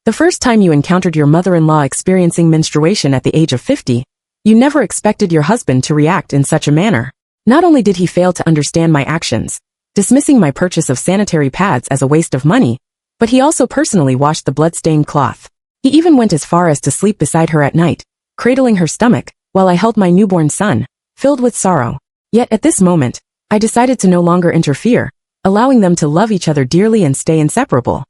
The first time you encountered your mother-in-law experiencing menstruation at the age of 50, you never expected your husband to react in such a manner. Not only did he fail to understand my actions, dismissing my purchase of sanitary pads as a waste of money, but he also personally washed the blood-stained cloth. He even went as far as to sleep beside her at night, cradling her stomach, while I held my newborn son, filled with sorrow. Yet at this moment, I decided to no longer interfere, allowing them to love each other dearly and stay inseparable.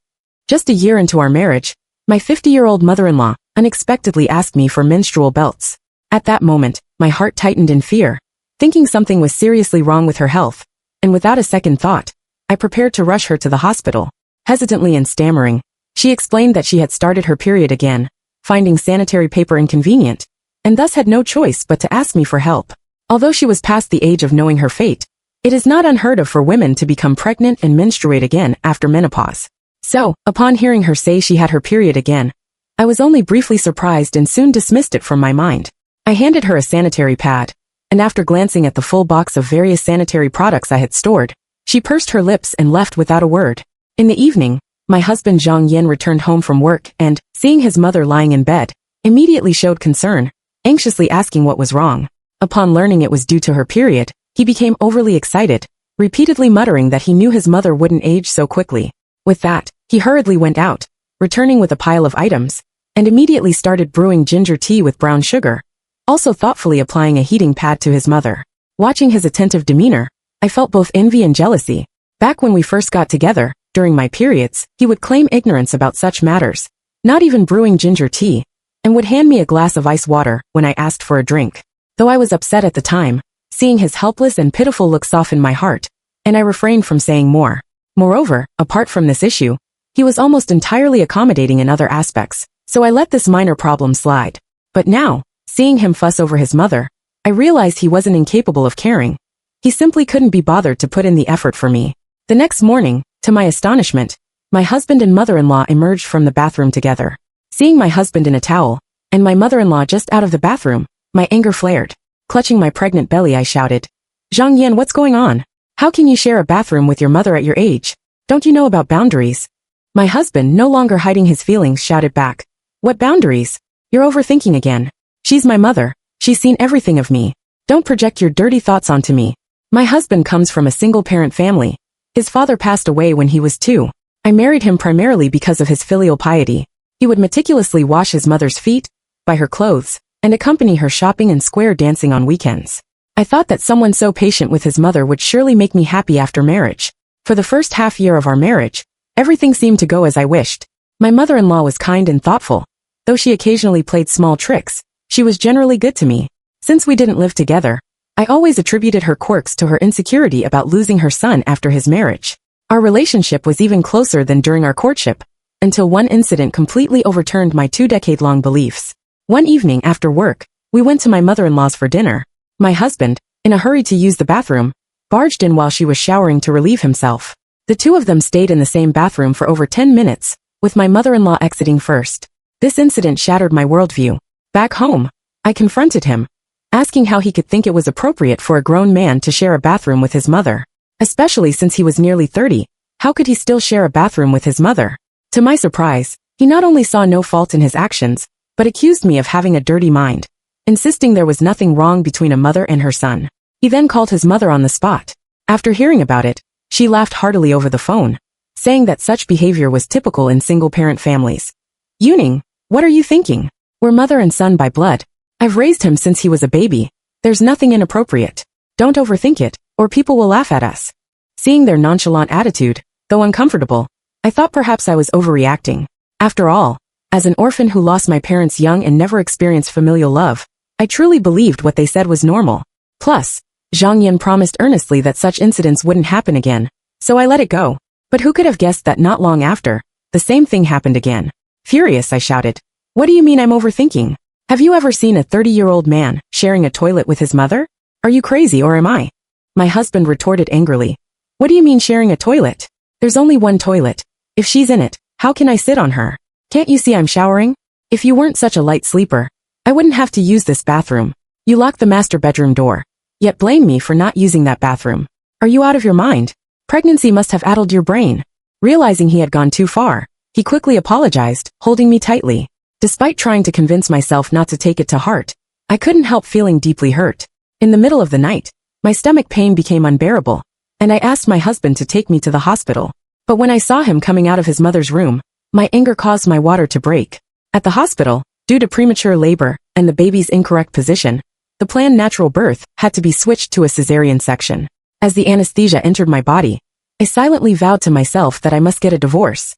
Just a year into our marriage, my 50-year-old mother-in-law unexpectedly asked me for menstrual belts. At that moment, my heart tightened in fear, thinking something was seriously wrong with her health, and without a second thought, I prepared to rush her to the hospital. Hesitantly and stammering, she explained that she had started her period again, finding sanitary paper inconvenient, and thus had no choice but to ask me for help. Although she was past the age of knowing her fate, it is not unheard of for women to become pregnant and menstruate again after menopause. So, upon hearing her say she had her period again, I was only briefly surprised and soon dismissed it from my mind. I handed her a sanitary pad, and after glancing at the full box of various sanitary products I had stored, she pursed her lips and left without a word. In the evening, my husband Zhang Yan returned home from work and, seeing his mother lying in bed, immediately showed concern, anxiously asking what was wrong. Upon learning it was due to her period, he became overly excited, repeatedly muttering that he knew his mother wouldn't age so quickly. With that, he hurriedly went out, returning with a pile of items, and immediately started brewing ginger tea with brown sugar, also thoughtfully applying a heating pad to his mother. Watching his attentive demeanor, I felt both envy and jealousy. Back when we first got together, during my periods, he would claim ignorance about such matters, not even brewing ginger tea, and would hand me a glass of ice water when I asked for a drink. Though I was upset at the time, seeing his helpless and pitiful look softened my heart, and I refrained from saying more. Moreover, apart from this issue, he was almost entirely accommodating in other aspects, so I let this minor problem slide. But now, seeing him fuss over his mother, I realized he wasn't incapable of caring. He simply couldn't be bothered to put in the effort for me. The next morning, to my astonishment, my husband and mother-in-law emerged from the bathroom together. Seeing my husband in a towel, and my mother-in-law just out of the bathroom, my anger flared. Clutching my pregnant belly, I shouted, "Zhang Yan, what's going on? How can you share a bathroom with your mother at your age? Don't you know about boundaries?" My husband, no longer hiding his feelings, shouted back, "What boundaries? You're overthinking again. She's my mother. She's seen everything of me. Don't project your dirty thoughts onto me." My husband comes from a single-parent family. His father passed away when he was 2. I married him primarily because of his filial piety. He would meticulously wash his mother's feet, buy her clothes, and accompany her shopping and square dancing on weekends. I thought that someone so patient with his mother would surely make me happy after marriage. For the first half year of our marriage, everything seemed to go as I wished. My mother-in-law was kind and thoughtful. Though she occasionally played small tricks, she was generally good to me. Since we didn't live together, I always attributed her quirks to her insecurity about losing her son after his marriage. Our relationship was even closer than during our courtship, until one incident completely overturned my 2-decade-long beliefs. One evening after work, we went to my mother-in-law's for dinner. My husband, in a hurry to use the bathroom, barged in while she was showering to relieve himself. The two of them stayed in the same bathroom for over 10 minutes, with my mother-in-law exiting first. This incident shattered my worldview. Back home, I confronted him, asking how he could think it was appropriate for a grown man to share a bathroom with his mother. Especially since he was nearly 30, how could he still share a bathroom with his mother? To my surprise, he not only saw no fault in his actions, but accused me of having a dirty mind, insisting there was nothing wrong between a mother and her son. He then called his mother on the spot. After hearing about it, she laughed heartily over the phone, saying that such behavior was typical in single-parent families. "Yuning, what are you thinking? We're mother and son by blood. I've raised him since he was a baby. There's nothing inappropriate. Don't overthink it, or people will laugh at us." Seeing their nonchalant attitude, though uncomfortable, I thought perhaps I was overreacting. After all, as an orphan who lost my parents young and never experienced familial love, I truly believed what they said was normal. Plus, Zhang Yan promised earnestly that such incidents wouldn't happen again, so I let it go. But who could have guessed that not long after, the same thing happened again? Furious, I shouted, "What do you mean I'm overthinking? Have you ever seen a 30-year-old man sharing a toilet with his mother? Are you crazy or am I?" My husband retorted angrily, "What do you mean sharing a toilet? There's only one toilet. If she's in it, how can I sit on her? Can't you see I'm showering? If you weren't such a light sleeper, I wouldn't have to use this bathroom. You locked the master bedroom door, yet blame me for not using that bathroom. Are you out of your mind? Pregnancy must have addled your brain." Realizing he had gone too far, He quickly apologized, holding me tightly. Despite trying to convince myself not to take it to heart, I couldn't help feeling deeply hurt. In the middle of the night, my stomach pain became unbearable, and I asked my husband to take me to the hospital. But when I saw him coming out of his mother's room, my anger caused my water to break. At the hospital, due to premature labor and the baby's incorrect position, the planned natural birth had to be switched to a cesarean section. As the anesthesia entered my body, I silently vowed to myself that I must get a divorce.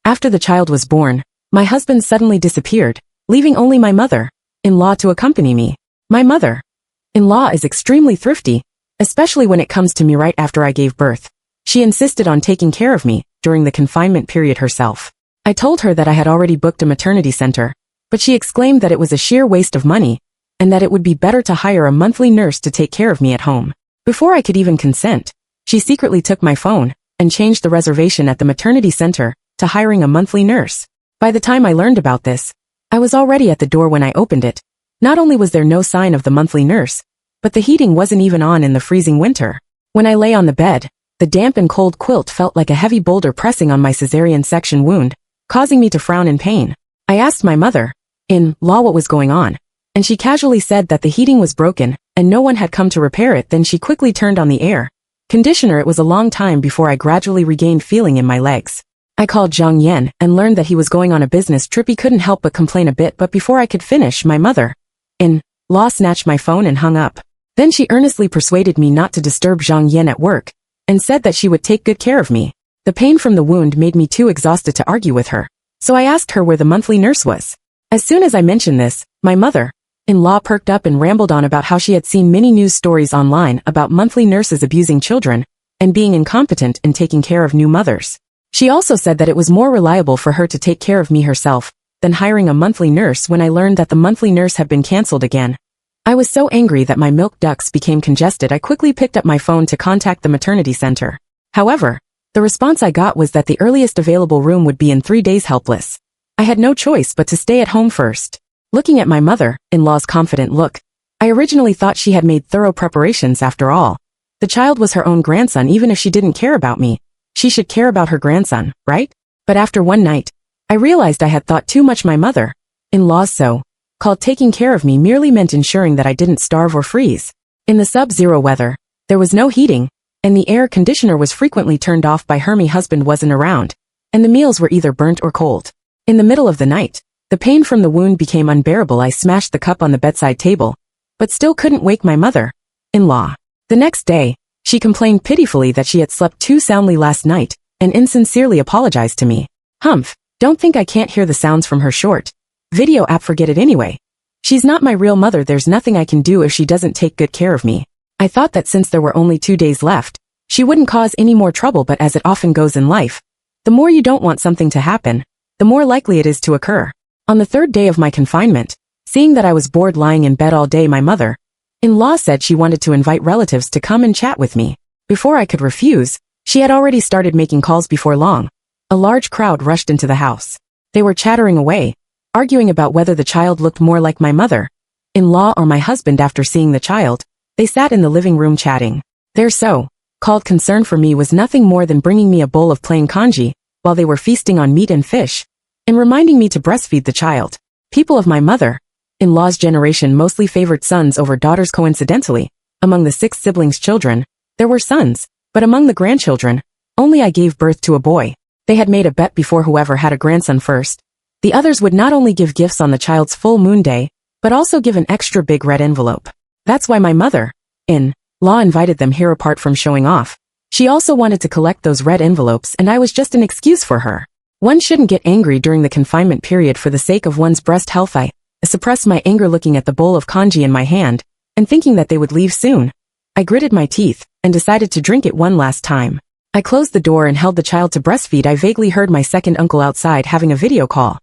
After the child was born, my husband suddenly disappeared, leaving only my mother-in-law to accompany me. My mother-in-law is extremely thrifty, especially when it comes to me right after I gave birth. She insisted on taking care of me during the confinement period herself. I told her that I had already booked a maternity center, but she exclaimed that it was a sheer waste of money, and that it would be better to hire a monthly nurse to take care of me at home. Before I could even consent, she secretly took my phone and changed the reservation at the maternity center to hiring a monthly nurse. By the time I learned about this, I was already at the door when I opened it. Not only was there no sign of the monthly nurse, but the heating wasn't even on in the freezing winter. When I lay on the bed, the damp and cold quilt felt like a heavy boulder pressing on my cesarean section wound, causing me to frown in pain. I asked my mother-in-law what was going on, and she casually said that the heating was broken and no one had come to repair it. Then she quickly turned on the air conditioner. It was a long time before I gradually regained feeling in my legs. I called Zhang Yan and learned that he was going on a business trip. He couldn't help but complain a bit, but before I could finish, my mother-in-law snatched my phone and hung up. Then she earnestly persuaded me not to disturb Zhang Yan at work, and said that she would take good care of me. The pain from the wound made me too exhausted to argue with her, so I asked her where the monthly nurse was. As soon as I mentioned this, my mother-in-law perked up and rambled on about how she had seen many news stories online about monthly nurses abusing children and being incompetent in taking care of new mothers. She also said that it was more reliable for her to take care of me herself than hiring a monthly nurse. When I learned that the monthly nurse had been canceled again, I was so angry that my milk ducts became congested. I quickly picked up my phone to contact the maternity center. However, the response I got was that the earliest available room would be in 3 days. Helpless, I had no choice but to stay at home first. Looking at my mother-in-law's confident look, I originally thought she had made thorough preparations. After all, the child was her own grandson. Even if she didn't care about me, she should care about her grandson, right? But after one night, I realized I had thought too much. My mother-in-law's so-called taking care of me merely meant ensuring that I didn't starve or freeze. In the sub-zero weather, there was no heating, and the air conditioner was frequently turned off by her. My husband wasn't around, and the meals were either burnt or cold. In the middle of the night, the pain from the wound became unbearable. I smashed the cup on the bedside table, but still couldn't wake my mother-in-law. The next day, she complained pitifully that she had slept too soundly last night, and insincerely apologized to me. Humph, don't think I can't hear the sounds from her short video app. Forget it anyway. She's not my real mother. There's nothing I can do if she doesn't take good care of me. I thought that since there were only 2 days left, she wouldn't cause any more trouble, but as it often goes in life, the more you don't want something to happen, the more likely it is to occur. On the 3rd day of my confinement, seeing that I was bored lying in bed all day, my mother-in-law said she wanted to invite relatives to come and chat with me. Before I could refuse, she had already started making calls. Before long, a large crowd rushed into the house. They were chattering away, arguing about whether the child looked more like my mother-in-law or my husband. After seeing the child, they sat in the living room chatting. Their so-called concern for me was nothing more than bringing me a bowl of plain congee while they were feasting on meat and fish, and reminding me to breastfeed the child. People of my mother-in-law's generation mostly favored sons over daughters. Coincidentally, among the 6 siblings' children, there were sons, but among the grandchildren, only I gave birth to a boy. They had made a bet before: whoever had a grandson first, the others would not only give gifts on the child's full moon day, but also give an extra big red envelope. That's why my mother-in-law invited them here. Apart from showing off, she also wanted to collect those red envelopes, and I was just an excuse for her. One shouldn't get angry during the confinement period for the sake of one's breast health. I suppressed my anger looking at the bowl of congee in my hand, and thinking that they would leave soon. I gritted my teeth, and decided to drink it one last time. I closed the door and held the child to breastfeed. I vaguely heard my second uncle outside having a video call.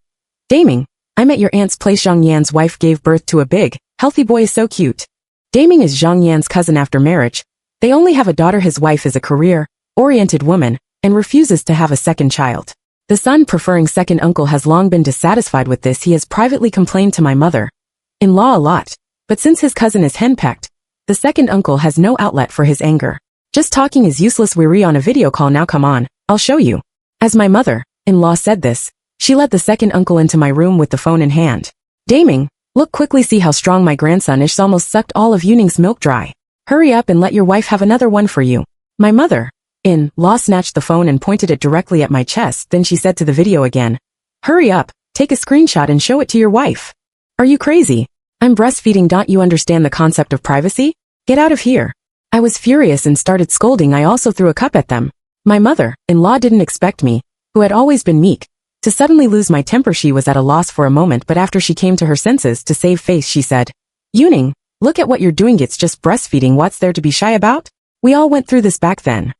Daming, I'm at your aunt's place. Zhang Yan's wife gave birth to a big, healthy boy. Is so cute. Daming is Zhang Yan's cousin. After marriage, they only have a daughter. His wife is a career-oriented woman, and refuses to have a second child. The son, preferring second uncle, has long been dissatisfied with this. He has privately complained to my mother-in-law a lot, but since his cousin is henpecked, the second uncle has no outlet for his anger. Just talking is useless. We're on a video call now. Come on, I'll show you. As my mother in-law said this, she led the second uncle into my room with the phone in hand. Daming, look quickly, see how strong my grandson is, almost sucked all of Yuning's milk dry. Hurry up and let your wife have another one for you. My mother-in-law snatched the phone and pointed it directly at my chest, then she said to the video again, hurry up, take a screenshot and show it to your wife. Are you crazy? I'm breastfeeding, don't you understand the concept of privacy? Get out of here. I was furious and started scolding. I also threw a cup at them. My mother-in-law didn't expect me, who had always been meek, to suddenly lose my temper. She was at a loss for a moment, but after she came to her senses to save face, she said, Yuning, look at what you're doing. It's just breastfeeding. What's there to be shy about? We all went through this back then.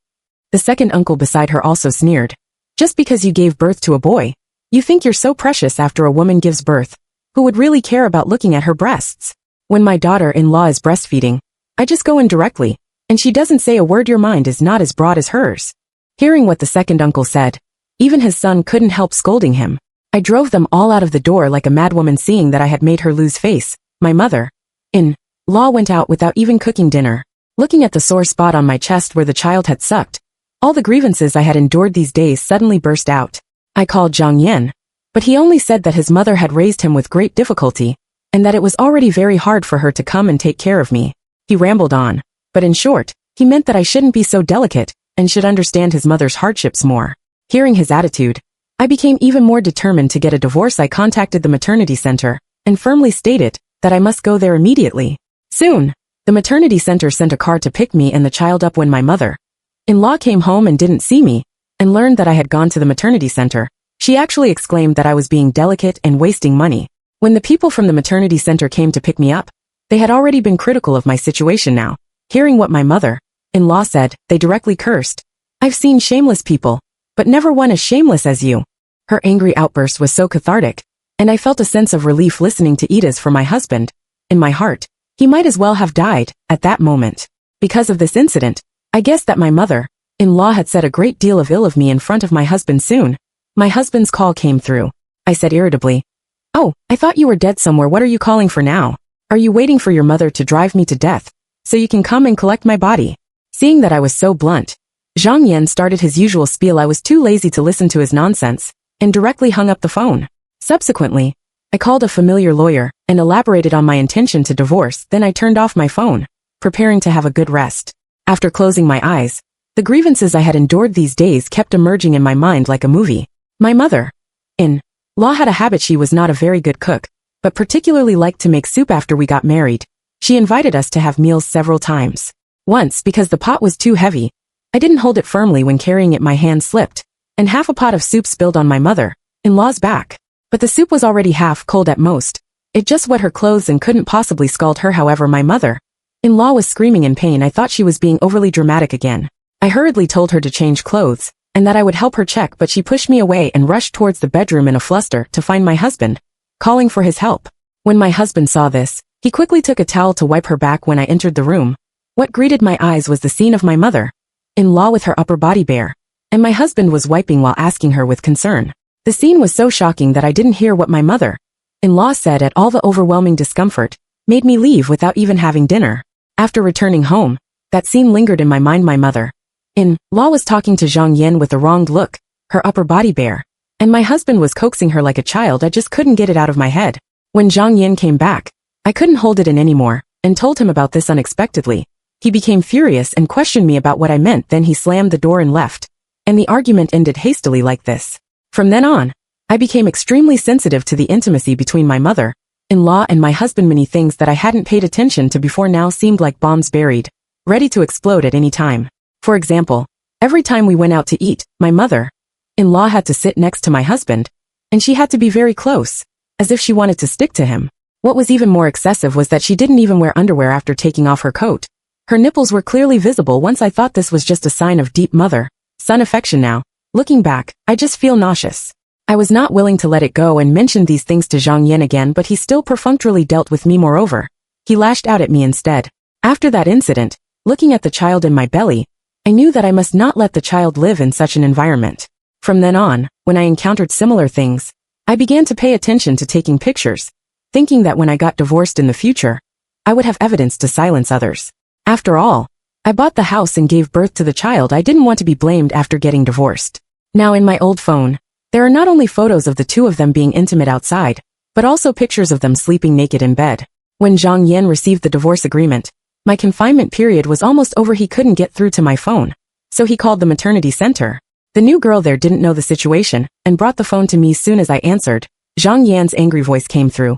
The second uncle beside her also sneered. Just because you gave birth to a boy, you think you're so precious after a woman gives birth. Who would really care about looking at her breasts? When my daughter-in-law is breastfeeding, I just go in directly, and she doesn't say a word. Your mind is not as broad as hers. Hearing what the second uncle said, even his son couldn't help scolding him. I drove them all out of the door like a madwoman. Seeing that I had made her lose face, my mother-in-law went out without even cooking dinner. Looking at the sore spot on my chest where the child had sucked, all the grievances I had endured these days suddenly burst out. I called Zhang Yan, but he only said that his mother had raised him with great difficulty, and that it was already very hard for her to come and take care of me. He rambled on, but in short, he meant that I shouldn't be so delicate, and should understand his mother's hardships more. Hearing his attitude, I became even more determined to get a divorce. I contacted the maternity center, and firmly stated that I must go there immediately. Soon, the maternity center sent a car to pick me and the child up. When my mother-in-law came home and didn't see me, and learned that I had gone to the maternity center, she actually exclaimed that I was being delicate and wasting money. When the people from the maternity center came to pick me up, they had already been critical of my situation now. Hearing what my mother-in-law said, they directly cursed. I've seen shameless people, but never one as shameless as you. Her angry outburst was so cathartic, and I felt a sense of relief listening to Edith's for my husband. In my heart, he might as well have died at that moment. Because of this incident, I guessed that my mother-in-law had said a great deal of ill of me in front of my husband. Soon, my husband's call came through. I said irritably, "Oh, I thought you were dead somewhere. What are you calling for now? Are you waiting for your mother to drive me to death, so you can come and collect my body?" Seeing that I was so blunt, Zhang Yan started his usual spiel. I was too lazy to listen to his nonsense, and directly hung up the phone. Subsequently, I called a familiar lawyer, and elaborated on my intention to divorce. Then I turned off my phone, preparing to have a good rest. After closing my eyes, the grievances I had endured these days kept emerging in my mind like a movie. My mother-in-law had a habit. She was not a very good cook, but particularly liked to make soup. After we got married, she invited us to have meals several times. Once, because the pot was too heavy, I didn't hold it firmly when carrying it. My hand slipped, and half a pot of soup spilled on my mother-in-law's back. But the soup was already half cold at most. It just wet her clothes and couldn't possibly scald her. However, my mother-in-law was screaming in pain. I thought she was being overly dramatic again. I hurriedly told her to change clothes, and that I would help her check, but she pushed me away and rushed towards the bedroom in a fluster to find my husband, calling for his help. When my husband saw this, he quickly took a towel to wipe her back. When I entered the room, what greeted my eyes was the scene of my mother-in-law with her upper body bare, and my husband was wiping while asking her with concern. The scene was so shocking that I didn't hear what my mother-in-law said. At all the overwhelming discomfort, made me leave without even having dinner. After returning home, that scene lingered in my mind. My mother-in-law was talking to Zhang Yan with a wronged look, her upper body bare, and my husband was coaxing her like a child. I just couldn't get it out of my head. When Zhang Yan came back, I couldn't hold it in anymore, and told him about this unexpectedly. He became furious and questioned me about what I meant. Then he slammed the door and left, and the argument ended hastily like this. From then on, I became extremely sensitive to the intimacy between my mother-in-law and my husband. Many things that I hadn't paid attention to before now seemed like bombs buried, ready to explode at any time. For example, every time we went out to eat, my mother-in-law had to sit next to my husband, and she had to be very close, as if she wanted to stick to him. What was even more excessive was that she didn't even wear underwear after taking off her coat. Her nipples were clearly visible. Once I thought this was just a sign of deep mother-son affection. Now, looking back, I just feel nauseous. I was not willing to let it go and mentioned these things to Zhang Yan again, but he still perfunctorily dealt with me. Moreover, he lashed out at me instead. After that incident, looking at the child in my belly, I knew that I must not let the child live in such an environment. From then on, when I encountered similar things, I began to pay attention to taking pictures, thinking that when I got divorced in the future, I would have evidence to silence others. After all, I bought the house and gave birth to the child. I didn't want to be blamed after getting divorced. Now in my old phone, There are not only photos of the two of them being intimate outside, but also pictures of them sleeping naked in bed. When Zhang Yan received the divorce agreement, my confinement period was almost over. He couldn't get through to my phone, so he called the maternity center. The new girl there didn't know the situation and brought the phone to me. Soon as I answered, Zhang Yan's angry voice came through.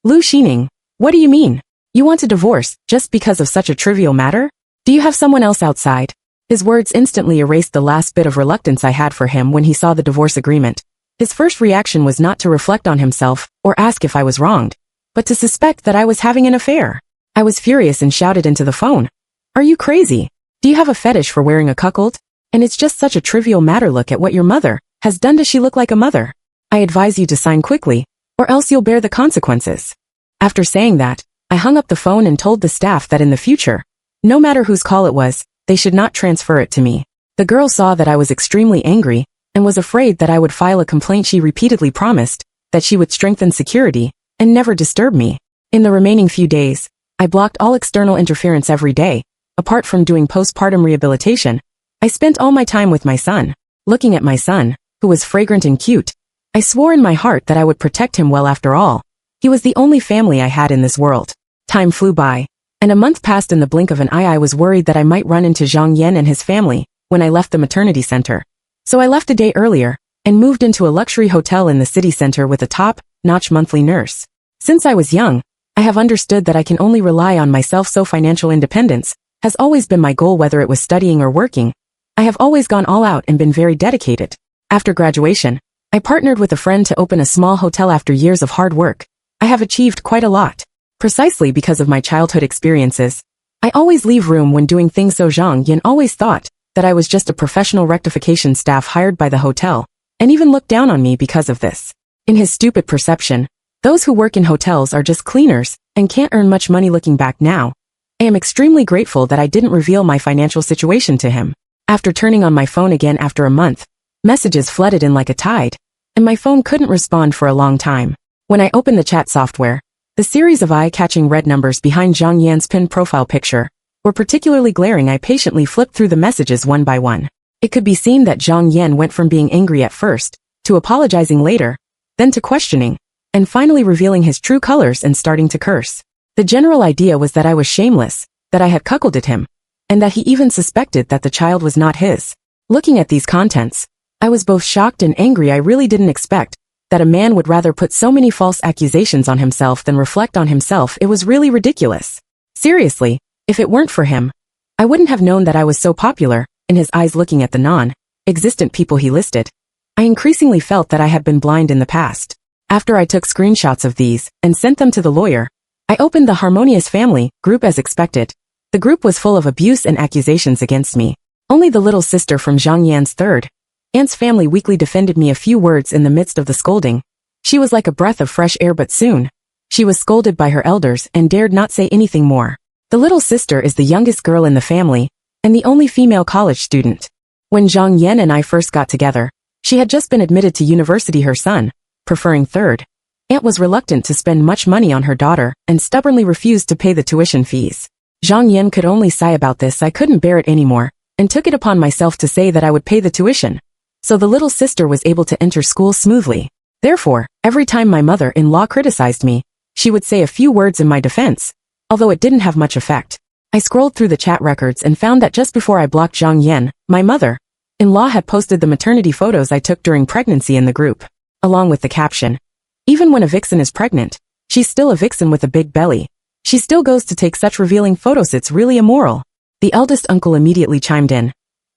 Lu Xining, what do you mean? You want a divorce just because of such a trivial matter? Do you have someone else outside? His words instantly erased the last bit of reluctance I had for him when he saw the divorce agreement. His first reaction was not to reflect on himself or ask if I was wronged, but to suspect that I was having an affair. I was furious and shouted into the phone. Are you crazy? Do you have a fetish for wearing a cuckold? And it's just such a trivial matter. Look at what your mother has done. Does she look like a mother? I advise you to sign quickly, or else you'll bear the consequences. After saying that, I hung up the phone and told the staff that in the future, no matter whose call it was, they should not transfer it to me. The girl saw that I was extremely angry and was afraid that I would file a complaint. She repeatedly promised that she would strengthen security and never disturb me. In the remaining few days, I blocked all external interference every day. Apart from doing postpartum rehabilitation, I spent all my time with my son. Looking at my son, who was fragrant and cute, I swore in my heart that I would protect him well. After all, he was the only family I had in this world. Time flew by, and a month passed in the blink of an eye. I was worried that I might run into Zhang Yan and his family when I left the maternity center. So I left a day earlier and moved into a luxury hotel in the city center with a top-notch monthly nurse. Since I was young, I have understood that I can only rely on myself, so financial independence has always been my goal. Whether it was studying or working, I have always gone all out and been very dedicated. After graduation, I partnered with a friend to open a small hotel. After years of hard work, I have achieved quite a lot. Precisely because of my childhood experiences, I always leave room when doing things, so Zhang Yan always thought that I was just a professional rectification staff hired by the hotel, and even looked down on me because of this. In his stupid perception, those who work in hotels are just cleaners and can't earn much money. Looking back now, I am extremely grateful that I didn't reveal my financial situation to him. After turning on my phone again after a month, messages flooded in like a tide, and my phone couldn't respond for a long time. When I opened the chat software, the series of eye-catching red numbers behind Zhang Yan's pinned profile picture were particularly glaring. I patiently flipped through the messages one by one. It could be seen that Zhang Yan went from being angry at first, to apologizing later, then to questioning, and finally revealing his true colors and starting to curse. The general idea was that I was shameless, that I had cuckolded him, and that he even suspected that the child was not his. Looking at these contents, I was both shocked and angry. I really didn't expect that a man would rather put so many false accusations on himself than reflect on himself. It was really ridiculous. Seriously, if it weren't for him, I wouldn't have known that I was so popular. In his eyes, looking at the non-existent people he listed, I increasingly felt that I had been blind in the past. After I took screenshots of these and sent them to the lawyer, I opened the Harmonious Family group as expected. The group was full of abuse and accusations against me. Only the little sister from Zhang Yan's third aunt's family weakly defended me. A few words in the midst of the scolding. She was like a breath of fresh air, but soon she was scolded by her elders and dared not say anything more. The little sister is the youngest girl in the family and the only female college student. When Zhang Yan and I first got together, she had just been admitted to university. Her son, preferring third aunt, was reluctant to spend much money on her daughter and stubbornly refused to pay the tuition fees. Zhang Yan could only sigh about this. I couldn't bear it anymore and took it upon myself to say that I would pay the tuition, so the little sister was able to enter school smoothly. Therefore, every time my mother-in-law criticized me, she would say a few words in my defense, although it didn't have much effect. I scrolled through the chat records and found that just before I blocked Zhang Yan, my mother-in-law had posted the maternity photos I took during pregnancy in the group, along with the caption, "Even when a vixen is pregnant, she's still a vixen with a big belly. She still goes to take such revealing photos. It's really immoral." The eldest uncle immediately chimed in.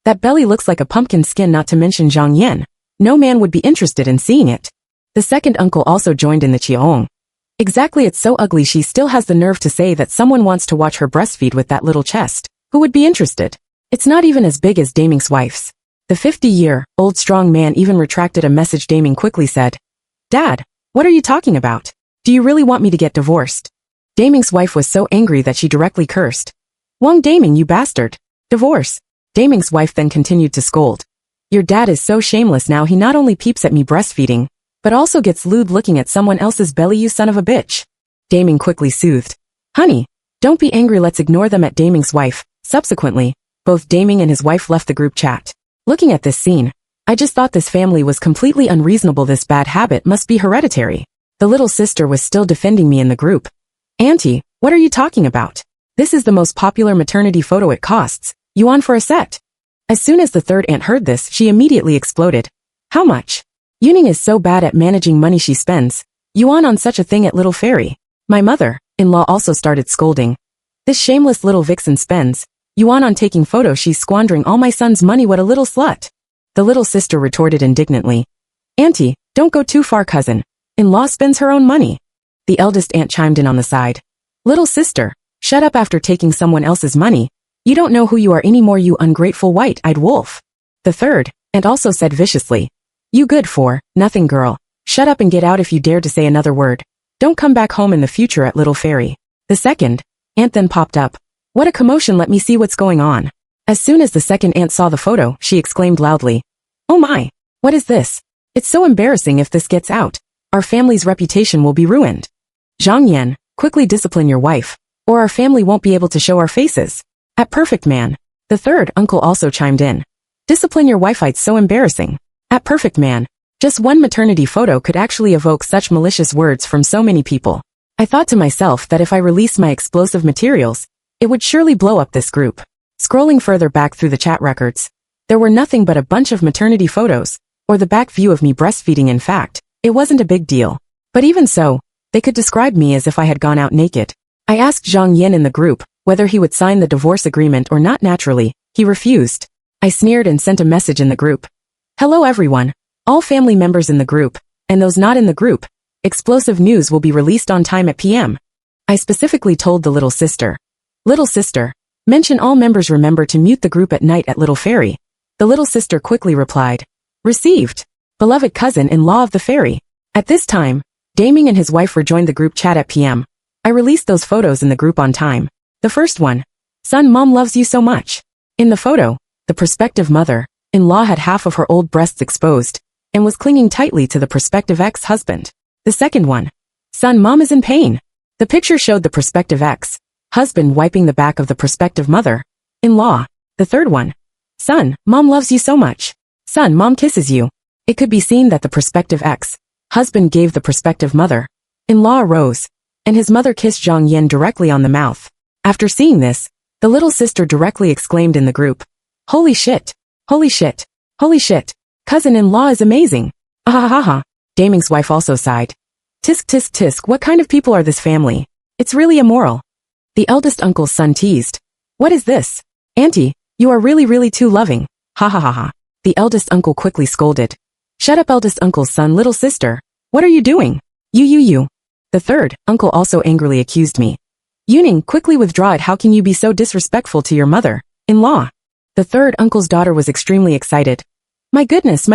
"That belly looks like a pumpkin skin, not to mention Zhang Yan. No man would be interested in seeing it." The second uncle also joined in the chiong. "Exactly, it's so ugly. She still has the nerve to say that someone wants to watch her breastfeed with that little chest. Who would be interested? It's not even as big as Daming's wife's." The 50-year-old strong man even retracted a message. Daming quickly said, "Dad, what are you talking about? Do you really want me to get divorced?" Daming's wife was so angry that she directly cursed. "Wang Daming, you bastard. Divorce." Daming's wife then continued to scold. "Your dad is so shameless now. He not only peeps at me breastfeeding, but also gets lewd looking at someone else's belly. You son of a bitch." Daming quickly soothed. "Honey, don't be angry. Let's ignore them." At Daming's wife. Subsequently, both Daming and his wife left the group chat. Looking at this scene, I just thought this family was completely unreasonable. This bad habit must be hereditary. The little sister was still defending me in the group. Auntie, what are you talking about? This is the most popular maternity photo. It costs yuan for a set. As soon as the third aunt heard this, she immediately exploded. How much? Yuning is so bad at managing money she spends yuan on such a thing at Little Fairy. My mother-in-law also started scolding. This shameless little vixen spends yuan on taking photos. She's squandering all my son's money. What a little slut. The little sister retorted indignantly. Auntie, don't go too far. Cousin-in-law spends her own money. The eldest aunt chimed in on the side. Little sister, shut up. After taking someone else's money, you don't know who you are anymore, you ungrateful white-eyed wolf. The third aunt also said viciously. You good for nothing girl. Shut up and get out if you dare to say another word. Don't come back home in the future at Little Fairy. The second aunt then popped up. What a commotion, let me see what's going on. As soon as the second aunt saw the photo, she exclaimed loudly. Oh my, what is this? It's so embarrassing. If this gets out, our family's reputation will be ruined. Zhang Yan, quickly discipline your wife, or our family won't be able to show our faces. At Perfect Man. The third uncle also chimed in. Discipline your wife, it's so embarrassing. At Perfect Man. Just one maternity photo could actually evoke such malicious words from so many people. I thought to myself that if I release my explosive materials, it would surely blow up this group. Scrolling further back through the chat records, there were nothing but a bunch of maternity photos, or the back view of me breastfeeding. In fact, it wasn't a big deal. But even so, they could describe me as if I had gone out naked. I asked Zhang Yin in the group whether he would sign the divorce agreement or not. Naturally, he refused. I sneered and sent a message in the group. Hello everyone, all family members in the group, and those not in the group. Explosive news will be released on time at PM. I specifically told the little sister. Little sister, mention all members. Remember to mute the group at night at Little Fairy. The little sister quickly replied. Received. Beloved cousin-in-law of the fairy. At this time, Daming and his wife rejoined the group chat at PM. I released those photos in the group on time. The first one. Son, mom loves you so much. In the photo, the prospective mother-in-law had half of her old breasts exposed and was clinging tightly to the prospective ex-husband. The second one. Son, mom is in pain. The picture showed the prospective ex-husband wiping the back of the prospective mother-in-law. The third one. Son, mom loves you so much. Son, mom kisses you. It could be seen that the prospective ex-husband gave the prospective mother-in-law a rose, and his mother kissed Zhang Yin directly on the mouth. After seeing this, the little sister directly exclaimed in the group. Holy shit! Holy shit! Holy shit! Cousin-in-law is amazing! Ahahaha! Daming's wife also sighed. Tisk tisk tisk, what kind of people are this family? It's really immoral. The eldest uncle's son teased. What is this? Auntie, you are really too loving. Ha ha ha ha. The eldest uncle quickly scolded. Shut up, eldest uncle's son. Little sister, what are you doing? You. The third uncle also angrily accused me. Yuning, quickly withdraw it. How can you be so disrespectful to your mother-in-law? The third uncle's daughter was extremely excited. My goodness.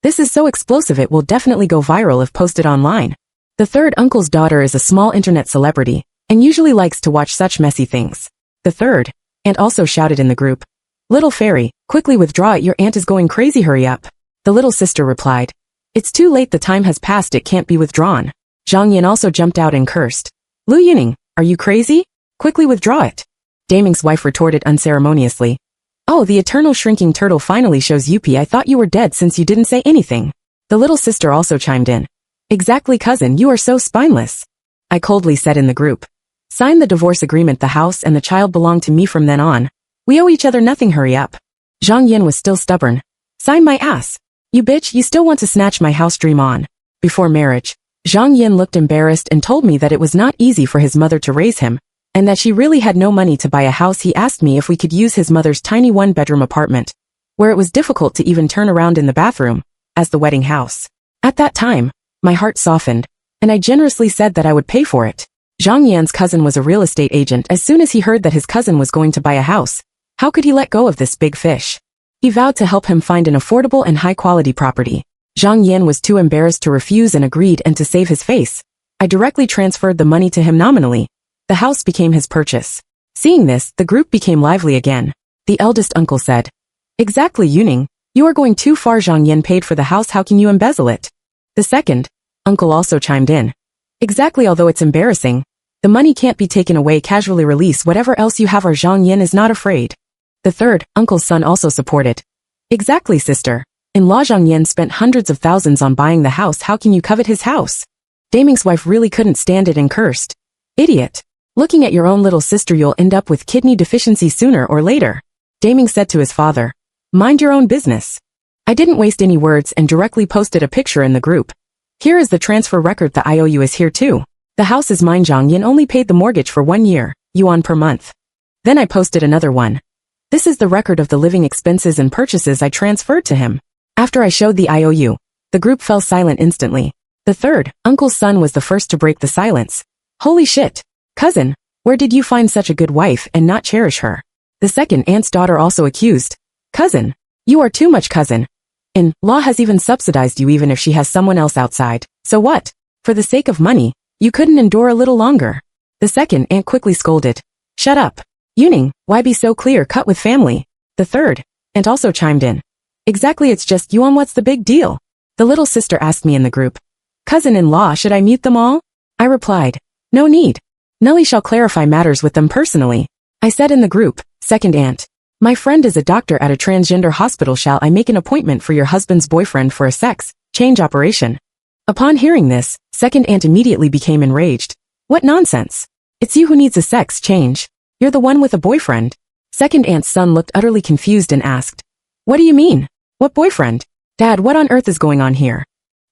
This is so explosive, it will definitely go viral if posted online. The third uncle's daughter is a small internet celebrity, and usually likes to watch such messy things. The third aunt also shouted in the group. Little fairy, quickly withdraw it, your aunt is going crazy, hurry up. The little sister replied. It's too late, the time has passed, it can't be withdrawn. Zhang Yin also jumped out and cursed. Lu Yuning, are you crazy? Quickly withdraw it. Daming's wife retorted unceremoniously. Oh, the eternal shrinking turtle finally shows UP. I thought you were dead since you didn't say anything. The little sister also chimed in. Exactly, cousin, you are so spineless. I coldly said in the group. Sign the divorce agreement, the house and the child belong to me from then on. We owe each other nothing, hurry up. Zhang Yin was still stubborn. Sign my ass. You bitch, you still want to snatch my house, dream on. Before marriage, Zhang Yin looked embarrassed and told me that it was not easy for his mother to raise him, and that she really had no money to buy a house. He asked me if we could use his mother's tiny one-bedroom apartment, where it was difficult to even turn around in the bathroom, as the wedding house. At that time, my heart softened, and I generously said that I would pay for it. Zhang Yan's cousin was a real estate agent. As soon as he heard that his cousin was going to buy a house, how could he let go of this big fish? He vowed to help him find an affordable and high-quality property. Zhang Yan was too embarrassed to refuse and agreed, and to save his face, I directly transferred the money to him nominally. The house became his purchase. Seeing this, the group became lively again. The eldest uncle said, Exactly, Yuning, you are going too far. Zhang Yan paid for the house, how can you embezzle it? The second uncle also chimed in. Exactly, although it's embarrassing, the money can't be taken away, casually release whatever else you have, or Zhang Yan is not afraid. The third uncle's son also supported. Exactly, sister. In-law Zhang Yan spent hundreds of thousands on buying the house. How can you covet his house? Daming's wife really couldn't stand it and cursed. Idiot. Looking at your own little sister, you'll end up with kidney deficiency sooner or later. Daming said to his father. Mind your own business. I didn't waste any words and directly posted a picture in the group. Here is the transfer record. The IOU is here too. The house is mine. Zhang Yan only paid the mortgage for 1 year, yuan per month. Then I posted another one. This is the record of the living expenses and purchases I transferred to him. After I showed the IOU, the group fell silent instantly. The third, uncle's son, was the first to break the silence. Holy shit. Cousin, where did you find such a good wife and not cherish her? The second aunt's daughter also accused. Cousin, you are too much, cousin. In-law has even subsidized you even if she has someone else outside. So what? For the sake of money, you couldn't endure a little longer. The second aunt quickly scolded. Shut up. Yuning, why be so clear-cut with family? The third aunt also chimed in. Exactly, it's just yuan. What's the big deal? The little sister asked me in the group. Cousin-in-law, should I mute them all? I replied. No need. Nelly shall clarify matters with them personally. I said in the group. Second aunt. My friend is a doctor at a transgender hospital. Shall I make an appointment for your husband's boyfriend for a sex change operation? Upon hearing this, second aunt immediately became enraged. What nonsense. It's you who needs a sex change. You're the one with a boyfriend. Second aunt's son looked utterly confused and asked. What do you mean? What boyfriend? Dad, what on earth is going on here?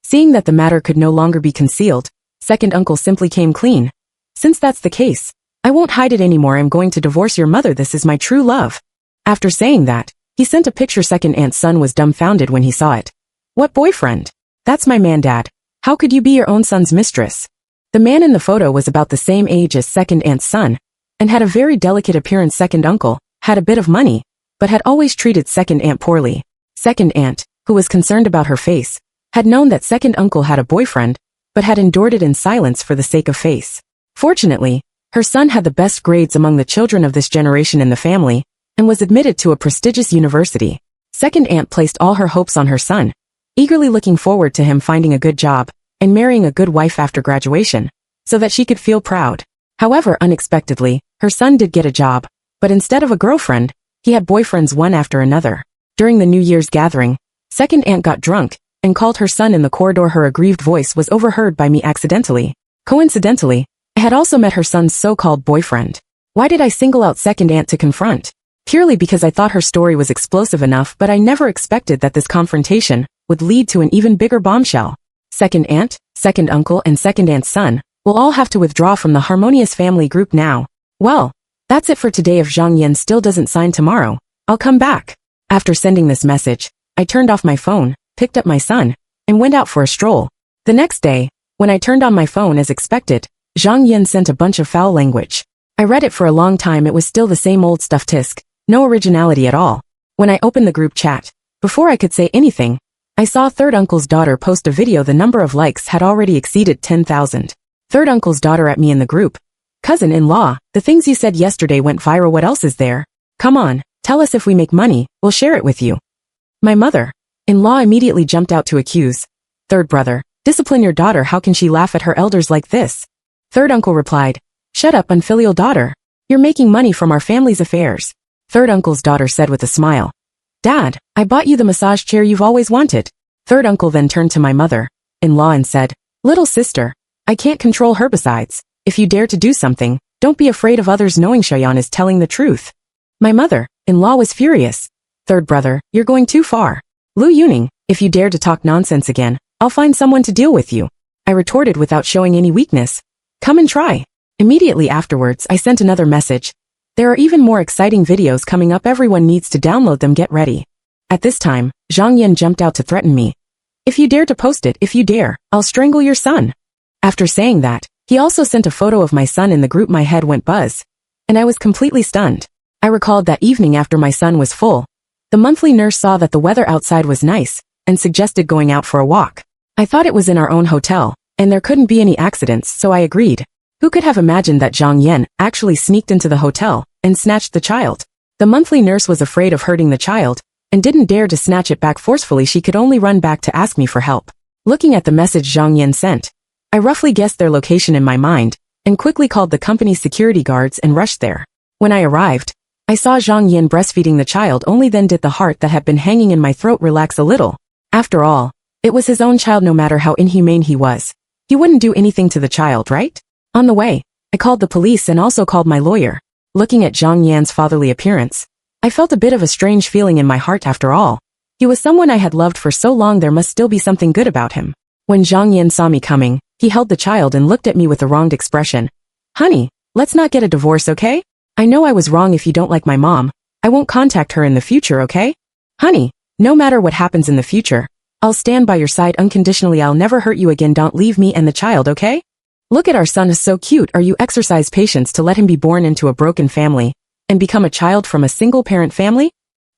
Seeing that the matter could no longer be concealed, second uncle simply came clean. Since that's the case, I won't hide it anymore. I'm going to divorce your mother. This is my true love. After saying that, he sent a picture. Second aunt's son was dumbfounded when he saw it. What boyfriend? That's my man, Dad. How could you be your own son's mistress? The man in the photo was about the same age as second aunt's son, and had a very delicate appearance. Second uncle had a bit of money, but had always treated second aunt poorly. Second aunt, who was concerned about her face, had known that second uncle had a boyfriend, but had endured it in silence for the sake of face. Fortunately, her son had the best grades among the children of this generation in the family, and was admitted to a prestigious university. Second aunt placed all her hopes on her son, eagerly looking forward to him finding a good job, and marrying a good wife after graduation, so that she could feel proud. However, unexpectedly, her son did get a job, but instead of a girlfriend, he had boyfriends one after another. During the New Year's gathering, second aunt got drunk, and called her son in the corridor. Her aggrieved voice was overheard by me accidentally. Coincidentally, I had also met her son's so-called boyfriend. Why did I single out second aunt to confront? Purely because I thought her story was explosive enough, but I never expected that this confrontation would lead to an even bigger bombshell. Second aunt, second uncle, and second aunt's son will all have to withdraw from the harmonious family group now. Well, that's it for today. If Zhang Yan still doesn't sign tomorrow, I'll come back. After sending this message, I turned off my phone, picked up my son, and went out for a stroll. The next day, when I turned on my phone as expected, Zhang Yan sent a bunch of foul language. I read it for a long time. It was still the same old stuff. Tisk. No originality at all. When I opened the group chat, before I could say anything, I saw third uncle's daughter post a video. The number of likes had already exceeded 10,000. Third uncle's daughter at me in the group. Cousin-in-law, the things you said yesterday went viral. What else is there? Come on, tell us. If we make money, we'll share it with you. My mother-in-law immediately jumped out to accuse. Third brother, discipline your daughter. How can she laugh at her elders like this? Third uncle replied. Shut up, unfilial daughter. You're making money from our family's affairs. Third uncle's daughter said with a smile. Dad, I bought you the massage chair you've always wanted. Third uncle then turned to my mother-in-law and said, Little sister, I can't control her. Besides, if you dare to do something, don't be afraid of others knowing Shayan is telling the truth. My mother-in-law was furious. Third brother, you're going too far. Lu Yuning, if you dare to talk nonsense again, I'll find someone to deal with you. I retorted without showing any weakness. Come and try. Immediately afterwards, I sent another message. There are even more exciting videos coming up. Everyone needs to download them. Get ready. At this time, Zhang Yan jumped out to threaten me. If you dare to post it, if you dare, I'll strangle your son. After saying that, he also sent a photo of my son in the group. My head went buzz, and I was completely stunned. I recalled that evening after my son was full. The monthly nurse saw that the weather outside was nice, and suggested going out for a walk. I thought it was in our own hotel, and there couldn't be any accidents, so I agreed. Who could have imagined that Zhang Yan actually sneaked into the hotel and snatched the child? The monthly nurse was afraid of hurting the child, and didn't dare to snatch it back forcefully. She could only run back to ask me for help. Looking at the message Zhang Yan sent, I roughly guessed their location in my mind, and quickly called the company's security guards and rushed there. When I arrived, I saw Zhang Yan breastfeeding the child. Only then did the heart that had been hanging in my throat relax a little. After all, it was his own child no matter how inhumane he was. He wouldn't do anything to the child, right? On the way, I called the police and also called my lawyer. Looking at Zhang Yan's fatherly appearance, I felt a bit of a strange feeling in my heart after all. He was someone I had loved for so long, there must still be something good about him. When Zhang Yan saw me coming, he held the child and looked at me with a wronged expression. Honey, let's not get a divorce, okay? I know I was wrong. If you don't like my mom, I won't contact her in the future, okay? Honey, no matter what happens in the future, I'll stand by your side unconditionally. I'll never hurt you again. Don't leave me and the child, okay? Look at our son, is so cute. Are you exercise patience to let him be born into a broken family and become a child from a single-parent family?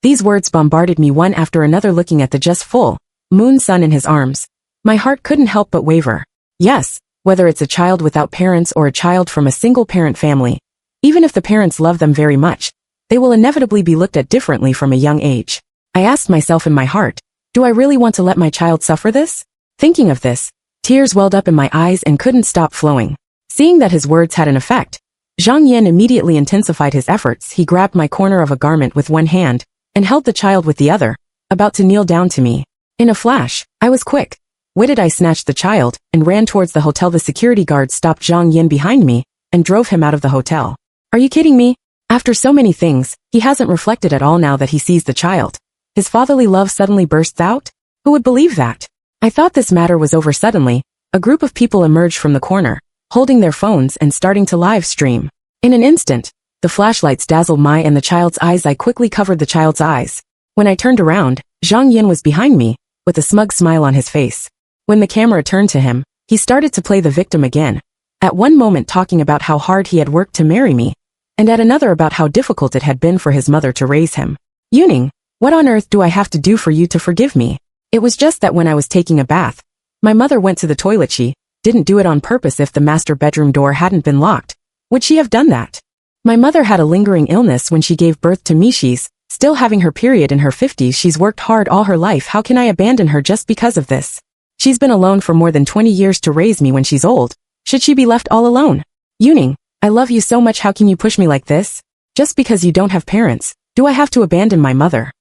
These words bombarded me one after another. Looking at the just full moon son in his arms, my heart couldn't help but waver. Yes, whether it's a child without parents or a child from a single-parent family, even if the parents love them very much, they will inevitably be looked at differently from a young age. I asked myself in my heart, do I really want to let my child suffer this? Thinking of this, tears welled up in my eyes and couldn't stop flowing. Seeing that his words had an effect, Zhang Yan immediately intensified his efforts. He grabbed my corner of a garment with one hand and held the child with the other, about to kneel down to me. In a flash, I was quick. Witted, I snatched the child and ran towards the hotel. The security guard stopped Zhang Yan behind me and drove him out of the hotel. Are you kidding me? After so many things, he hasn't reflected at all. Now that he sees the child, his fatherly love suddenly bursts out? Who would believe that? I thought this matter was over. Suddenly, a group of people emerged from the corner, holding their phones and starting to live stream. In an instant, the flashlights dazzled my and the child's eyes. I quickly covered the child's eyes. When I turned around, Zhang Yan was behind me, with a smug smile on his face. When the camera turned to him, he started to play the victim again. At one moment talking about how hard he had worked to marry me, and at another about how difficult it had been for his mother to raise him. Yuning, what on earth do I have to do for you to forgive me? It was just that when I was taking a bath, my mother went to the toilet. She didn't do it on purpose. If the master bedroom door hadn't been locked, would she have done that? My mother had a lingering illness when she gave birth to me. She's still having her period in her 50s. She's worked hard all her life. How can I abandon her just because of this? She's been alone for more than 20 years to raise me. When she's old, should she be left all alone? Yuning, I love you so much. How can you push me like this? Just because you don't have parents, do I have to abandon my mother?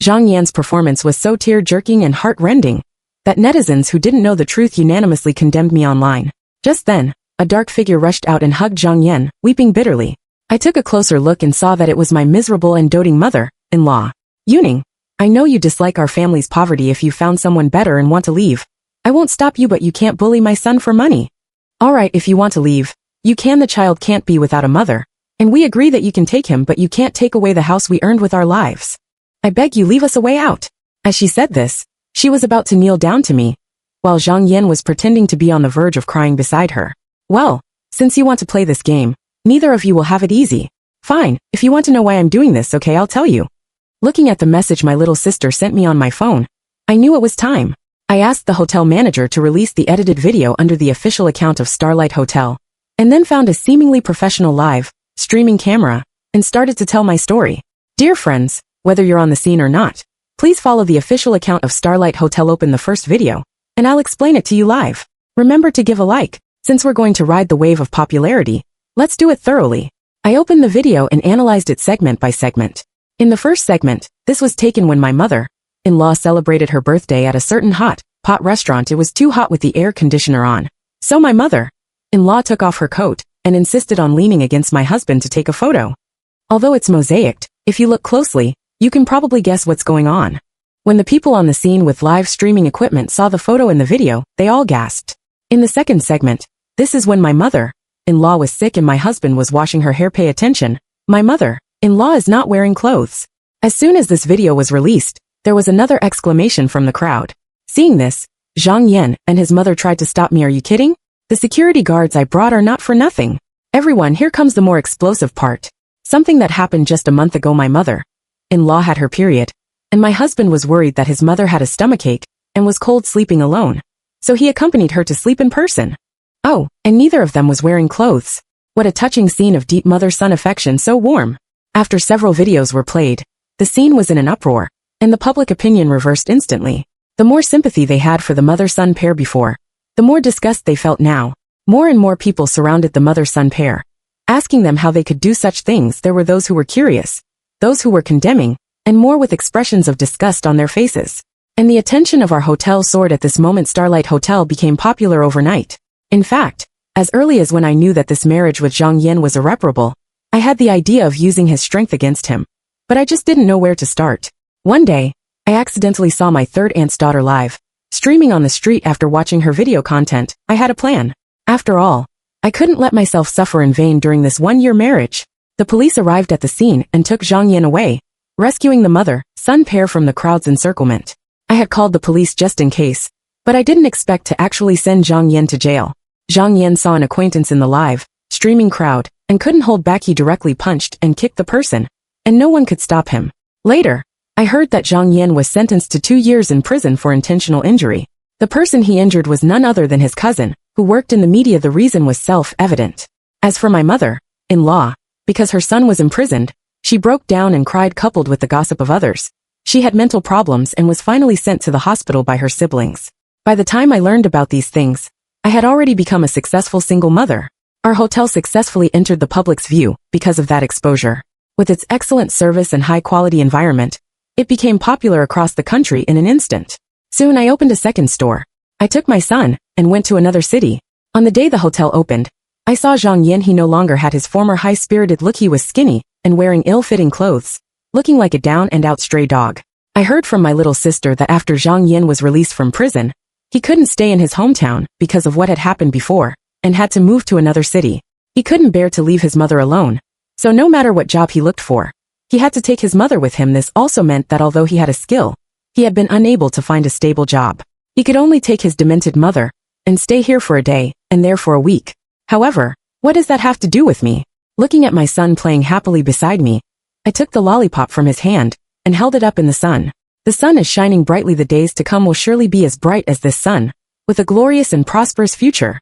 Zhang Yan's performance was so tear-jerking and heart-rending that netizens who didn't know the truth unanimously condemned me online. Just then, a dark figure rushed out and hugged Zhang Yan, weeping bitterly. I took a closer look and saw that it was my miserable and doting mother-in-law. Yuning, I know you dislike our family's poverty. If you found someone better and want to leave, I won't stop you, but you can't bully my son for money. Alright, if you want to leave, you can. The child can't be without a mother, and we agree that you can take him, but you can't take away the house we earned with our lives. I beg you, leave us a way out. As she said this, she was about to kneel down to me, while Zhang Yan was pretending to be on the verge of crying beside her. Well, since you want to play this game, neither of you will have it easy. Fine, if you want to know why I'm doing this, okay, I'll tell you. Looking at the message my little sister sent me on my phone, I knew it was time. I asked the hotel manager to release the edited video under the official account of Starlight Hotel, and then found a seemingly professional live streaming camera, and started to tell my story. Dear friends, whether you're on the scene or not, please follow the official account of Starlight Hotel. Open the first video, and I'll explain it to you live. Remember to give a like. Since we're going to ride the wave of popularity, let's do it thoroughly. I opened the video and analyzed it segment by segment. In the first segment, this was taken when my mother-in-law celebrated her birthday at a certain hot pot restaurant. It was too hot with the air conditioner on, so my mother-in-law took off her coat and insisted on leaning against my husband to take a photo. Although it's mosaicked, if you look closely, you can probably guess what's going on. When the people on the scene with live streaming equipment saw the photo in the video, they all gasped. In the second segment, this is when my mother-in-law was sick and my husband was washing her hair. Pay attention, my mother-in-law is not wearing clothes. As soon as this video was released, there was another exclamation from the crowd. Seeing this, Zhang Yan and his mother tried to stop me. Are you kidding? The security guards I brought are not for nothing. Everyone, here comes the more explosive part. Something that happened just a month ago. My mother-in-law had her period, and my husband was worried that his mother had a stomachache and was cold sleeping alone. So he accompanied her to sleep in person. Oh, and neither of them was wearing clothes. What a touching scene of deep mother-son affection, so warm. After several videos were played, the scene was in an uproar, and the public opinion reversed instantly. The more sympathy they had for the mother-son pair before, the more disgust they felt now. More and more people surrounded the mother-son pair, asking them how they could do such things. There were those who were curious, those who were condemning, and more with expressions of disgust on their faces. And the attention of our hotel soared at this moment. Starlight Hotel became popular overnight. In fact, as early as when I knew that this marriage with Zhang Yan was irreparable, I had the idea of using his strength against him. But I just didn't know where to start. One day, I accidentally saw my third aunt's daughter live, streaming on the street. After watching her video content, I had a plan. After all, I couldn't let myself suffer in vain during this one-year marriage. The police arrived at the scene and took Zhang Yan away, rescuing the mother-son pair from the crowd's encirclement. I had called the police just in case, but I didn't expect to actually send Zhang Yan to jail. Zhang Yan saw an acquaintance in the live, streaming crowd, and couldn't hold back. He directly punched and kicked the person, and no one could stop him. Later, I heard that Zhang Yan was sentenced to 2 years in prison for intentional injury. The person he injured was none other than his cousin, who worked in the media. The reason was self-evident. As for my mother-in-law, because her son was imprisoned, she broke down and cried, coupled with the gossip of others. She had mental problems and was finally sent to the hospital by her siblings. By the time I learned about these things, I had already become a successful single mother. Our hotel successfully entered the public's view because of that exposure. With its excellent service and high-quality environment, it became popular across the country in an instant. Soon I opened a second store. I took my son and went to another city. On the day the hotel opened, I saw Zhang Yan. He no longer had his former high-spirited look. He was skinny and wearing ill-fitting clothes, looking like a down-and-out stray dog. I heard from my little sister that after Zhang Yan was released from prison, he couldn't stay in his hometown because of what had happened before, and had to move to another city. He couldn't bear to leave his mother alone, so no matter what job he looked for, he had to take his mother with him. This also meant that although he had a skill, he had been unable to find a stable job. He could only take his demented mother and stay here for a day, and there for a week. However, what does that have to do with me? Looking at my son playing happily beside me, I took the lollipop from his hand and held it up in the sun. The sun is shining brightly. The days to come will surely be as bright as this sun, with a glorious and prosperous future.